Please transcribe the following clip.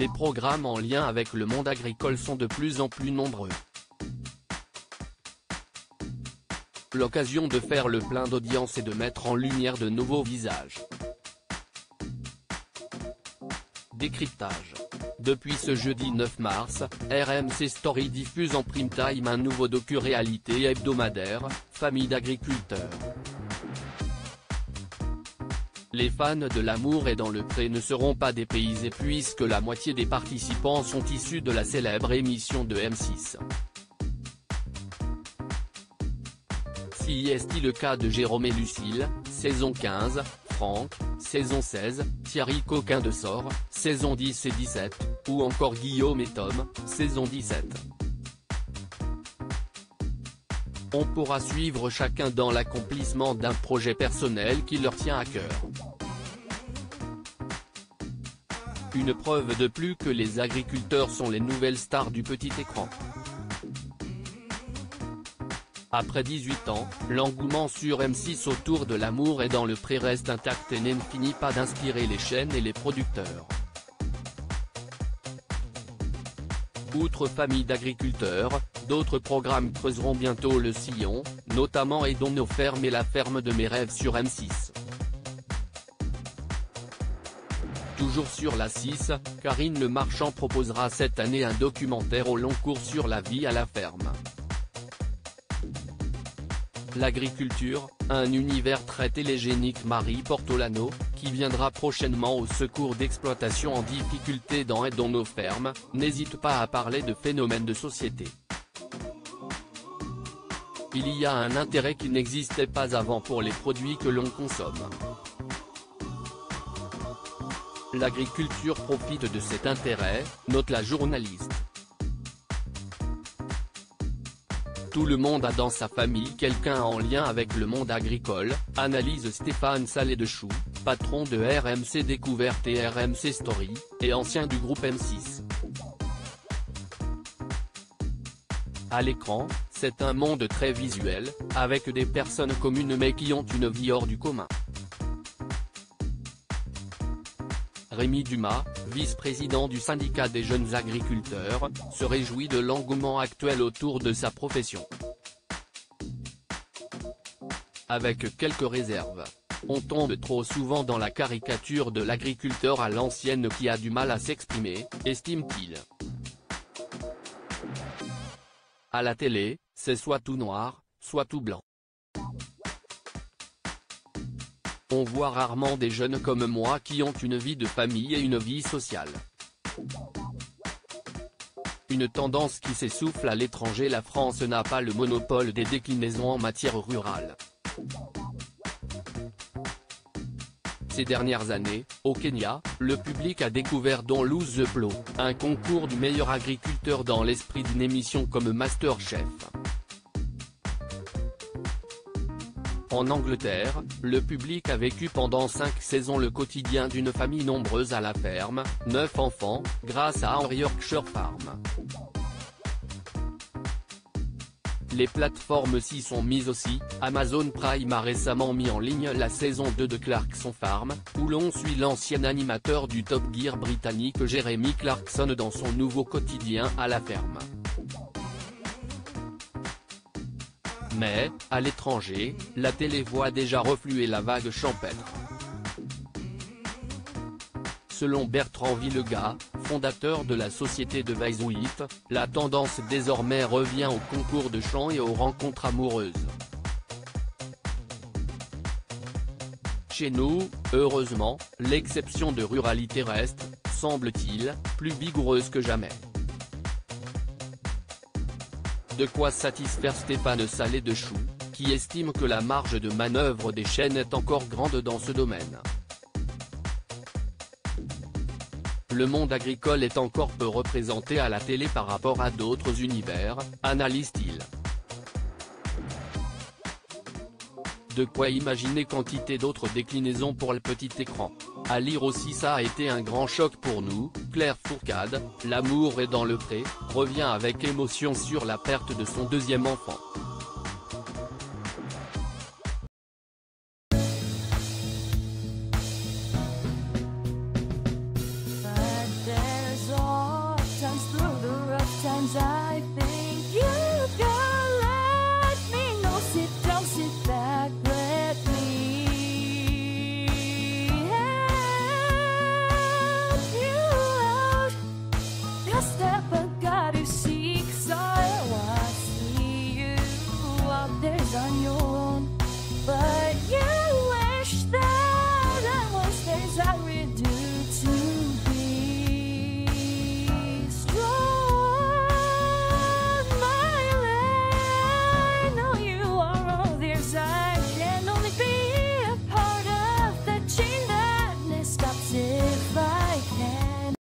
les programmes en lien avec le monde agricole sont de plus en plus nombreux. L'occasion de faire le plein d'audience et de mettre en lumière de nouveaux visages. Décryptage. Depuis ce jeudi 9 mars, RMC Story diffuse en prime time un nouveau docu-réalité hebdomadaire, Famille d'agriculteurs. Les fans de l'amour et dans le pré ne seront pas dépaysés puisque la moitié des participants sont issus de la célèbre émission de M6. Si est le cas de Jérôme et Lucille, saison 15, Franck, saison 16, Thierry Coquin de Sort, saison 10 et 17, ou encore Guillaume et Tom, saison 17. On pourra suivre chacun dans l'accomplissement d'un projet personnel qui leur tient à cœur. Une preuve de plus que les agriculteurs sont les nouvelles stars du petit écran. Après 18 ans, l'engouement sur M6 autour de l'amour et dans le pré reste intact et ne finit pas d'inspirer les chaînes et les producteurs. Outre Famille d'agriculteurs, d'autres programmes creuseront bientôt le sillon, notamment Aidons nos fermes et La ferme de mes rêves sur M6. Toujours sur la 6, Karine Le Marchand proposera cette année un documentaire au long cours sur la vie à la ferme. L'agriculture, un univers très télégénique. Marie Portolano, qui viendra prochainement au secours d'exploitations en difficulté dans Aidons nos fermes, n'hésite pas à parler de phénomènes de société. Il y a un intérêt qui n'existait pas avant pour les produits que l'on consomme. L'agriculture profite de cet intérêt, note la journaliste. Tout le monde a dans sa famille quelqu'un en lien avec le monde agricole, analyse Stéphane Salé-Dechoux, patron de RMC Découverte et RMC Story, et ancien du groupe M6. À l'écran, c'est un monde très visuel, avec des personnes communes mais qui ont une vie hors du commun. Rémi Dumas, vice-président du syndicat des jeunes agriculteurs, se réjouit de l'engouement actuel autour de sa profession. Avec quelques réserves. On tombe trop souvent dans la caricature de l'agriculteur à l'ancienne qui a du mal à s'exprimer, estime-t-il. À la télé, c'est soit tout noir, soit tout blanc. On voit rarement des jeunes comme moi qui ont une vie de famille et une vie sociale. Une tendance qui s'essouffle à l'étranger. La France n'a pas le monopole des déclinaisons en matière rurale. Ces dernières années, au Kenya, le public a découvert Don't Lose the Plow, un concours du meilleur agriculteur dans l'esprit d'une émission comme MasterChef. En Angleterre, le public a vécu pendant 5 saisons le quotidien d'une famille nombreuse à la ferme, 9 enfants, grâce à Our Yorkshire Farm. Les plateformes s'y sont mises aussi. Amazon Prime a récemment mis en ligne la saison 2 de Clarkson Farm, où l'on suit l'ancien animateur du Top Gear britannique Jeremy Clarkson dans son nouveau quotidien à la ferme. Mais, à l'étranger, la télé voit déjà refluer la vague champêtre. Selon Bertrand Villega, fondateur de la société de Weizuit, la tendance désormais revient au concours de chant et aux rencontres amoureuses. Chez nous, heureusement, l'exception de ruralité reste, semble-t-il, plus vigoureuse que jamais. De quoi satisfaire Stéphane Salé-Dechoux, qui estime que la marge de manœuvre des chaînes est encore grande dans ce domaine. Le monde agricole est encore peu représenté à la télé par rapport à d'autres univers, analyse-t-il. De quoi imaginer quantité d'autres déclinaisons pour le petit écran. À lire aussi. Ça a été un grand choc pour nous. Claire Fourcade, L'amour est dans le pré, revient avec émotion sur la perte de son deuxième enfant.